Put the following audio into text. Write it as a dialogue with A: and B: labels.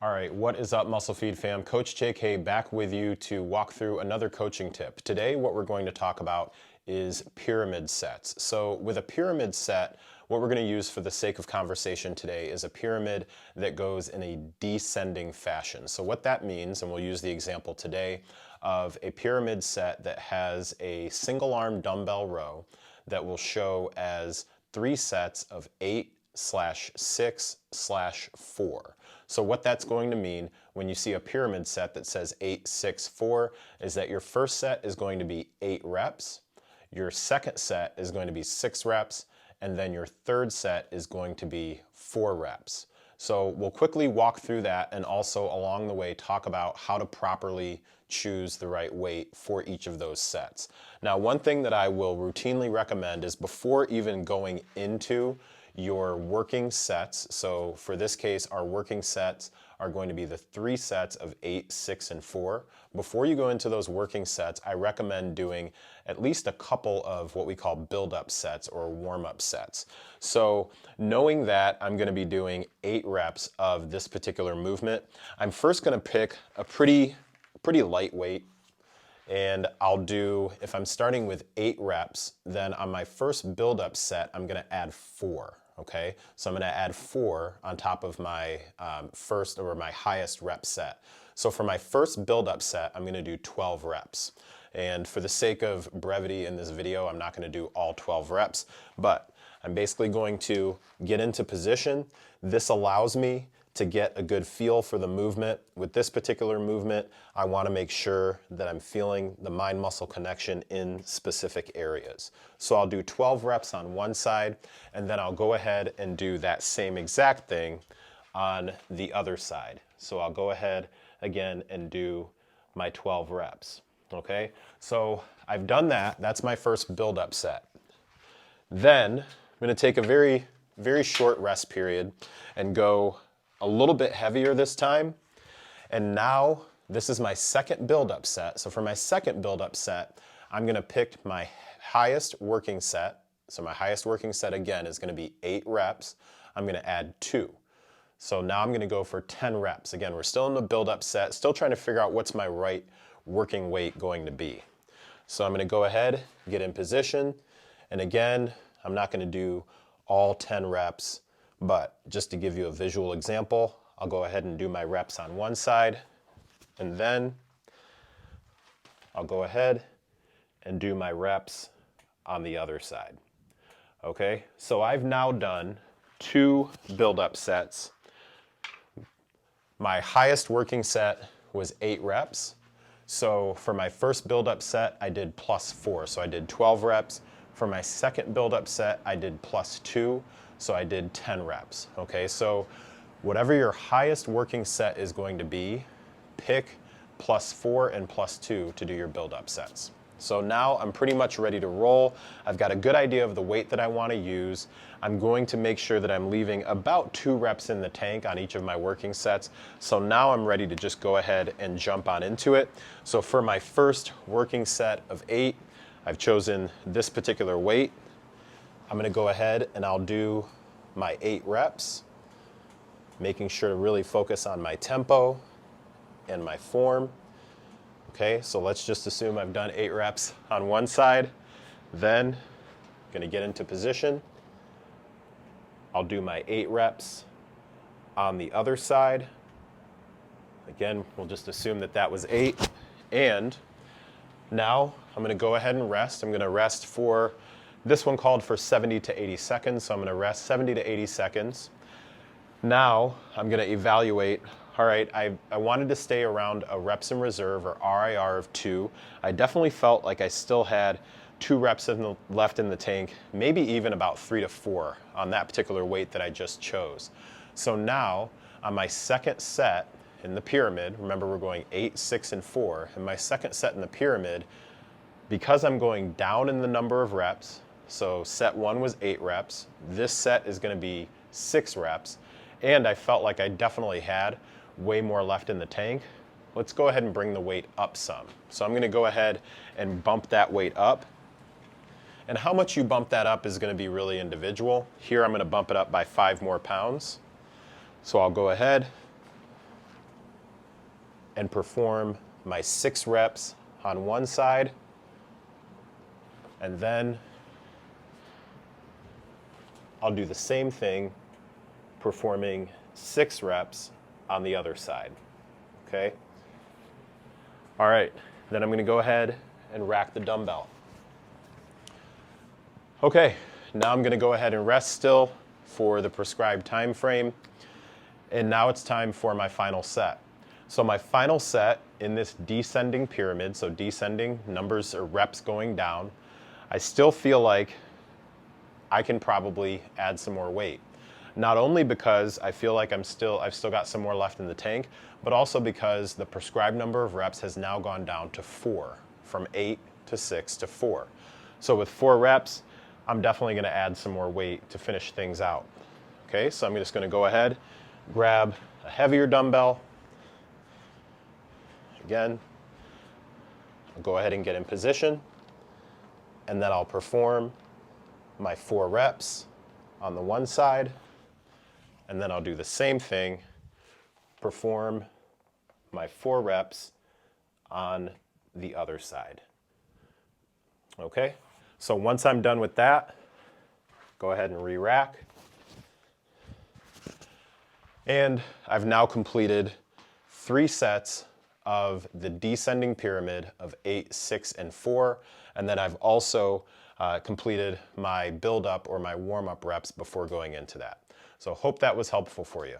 A: All right, what is up, Muscle Feed fam? Coach JK back with you to walk through another coaching tip. Today, what we're going to talk about is pyramid sets. So with a pyramid set, what we're going to use for the sake of conversation today is a pyramid that goes in a descending fashion. So what that means, and we'll use the example today of a pyramid set that has a single arm dumbbell row that will show as 3 sets of 8/6/4. So what that's going to mean when you see a pyramid set that says 8/6/4 is that your first set is going to be 8 reps, your second set is going to be 6 reps, and then your third set is going to be 4 reps. So we'll quickly walk through that and also along the way talk about how to properly choose the right weight for each of those sets. Now, one thing that I will routinely recommend is before even going into your working sets, so for this case, our working sets are going to be the 3 sets of 8, 6, and 4. Before you go into those working sets, I recommend doing at least a couple of what we call build-up sets or warm-up sets. So knowing that I'm going to be doing 8 reps of this particular movement, I'm first going to pick a pretty lightweight, and I'll do, if I'm starting with 8 reps, then on my first build-up set, I'm going to add 4. Okay, so I'm going to add 4 on top of my first or my highest rep set. So for my first build-up set, I'm going to do 12 reps. And for the sake of brevity in this video, I'm not going to do all 12 reps, but I'm basically going to get into position. This allows me to get a good feel for the movement. With this particular movement, I want to make sure that I'm feeling the mind-muscle connection in specific areas. So I'll do 12 reps on one side, and then I'll go ahead and do that same exact thing on the other side. So I'll go ahead again and do my 12 reps. Okay, so I've done that. That's my first build-up set. Then I'm going to take a very short rest period and go a little bit heavier this time. And now this is my second build-up set. So for my second build-up set, I'm going to pick my highest working set. So my highest working set again is going to be 8 reps. I'm going to add 2. So now I'm going to go for 10 reps. Again, we're still in the build-up set, still trying to figure out what's my right working weight going to be. So I'm going to go ahead, get in position, and again, I'm not going to do all 10 reps, but just to give you a visual example, I'll go ahead and do my reps on one side, and then I'll go ahead and do my reps on the other side. Okay, so I've now done 2 build-up sets. My highest working set was 8 reps. So for my first build-up set, I did +4, so I did 12 reps. For my second build-up set, I did +2, so I did 10 reps. Okay, so whatever your highest working set is going to be, pick +4 and +2 to do your build-up sets. So now I'm pretty much ready to roll. I've got a good idea of the weight that I want to use. I'm going to make sure that I'm leaving about 2 reps in the tank on each of my working sets. So now I'm ready to just go ahead and jump on into it. So for my first working set of 8, I've chosen this particular weight. I'm going to go ahead and I'll do my 8 reps, making sure to really focus on my tempo and my form. Okay, so let's just assume I've done 8 reps on one side. Then I'm going to get into position. I'll do my 8 reps on the other side. Again, we'll just assume that that was 8. And now I'm going to go ahead and rest. I'm going to rest for, this one called for 70 to 80 seconds, so I'm going to rest 70 to 80 seconds. Now I'm going to evaluate. All right, I wanted to stay around a reps in reserve or RIR of 2. I definitely felt like I still had 2 reps left in the tank, maybe even about 3 to 4 on that particular weight that I just chose. So now on my second set in the pyramid, remember we're going 8, 6, and 4, in my second set in the pyramid, because I'm going down in the number of reps, so set 1 was 8 reps, this set is going to be 6 reps, and I felt like I definitely had way more left in the tank. Let's go ahead and bring the weight up some. So I'm going to go ahead and bump that weight up. And how much you bump that up is going to be really individual. Here I'm going to bump it up by 5 more pounds. So I'll go ahead, and perform my 6 reps on one side, and then I'll do the same thing, performing 6 reps on the other side, okay? All right, then I'm gonna go ahead and rack the dumbbell. Okay, now I'm gonna go ahead and rest still for the prescribed time frame, and now it's time for my final set. So my final set in this descending pyramid, so descending numbers or reps going down, I still feel like I can probably add some more weight. Not only because I feel like I've still got some more left in the tank, but also because the prescribed number of reps has now gone down to 4, from 8 to 6 to 4. So with 4 reps, I'm definitely gonna add some more weight to finish things out. Okay, so I'm just gonna go ahead, grab a heavier dumbbell. Again, I'll go ahead and get in position, and then I'll perform my 4 reps on the one side, and then I'll do the same thing, perform my 4 reps on the other side. Okay, so once I'm done with that, go ahead and re-rack. And I've now completed 3 sets of the descending pyramid of 8, 6, and 4, and then I've also completed my build-up or my warm-up reps before going into that. So hope that was helpful for you.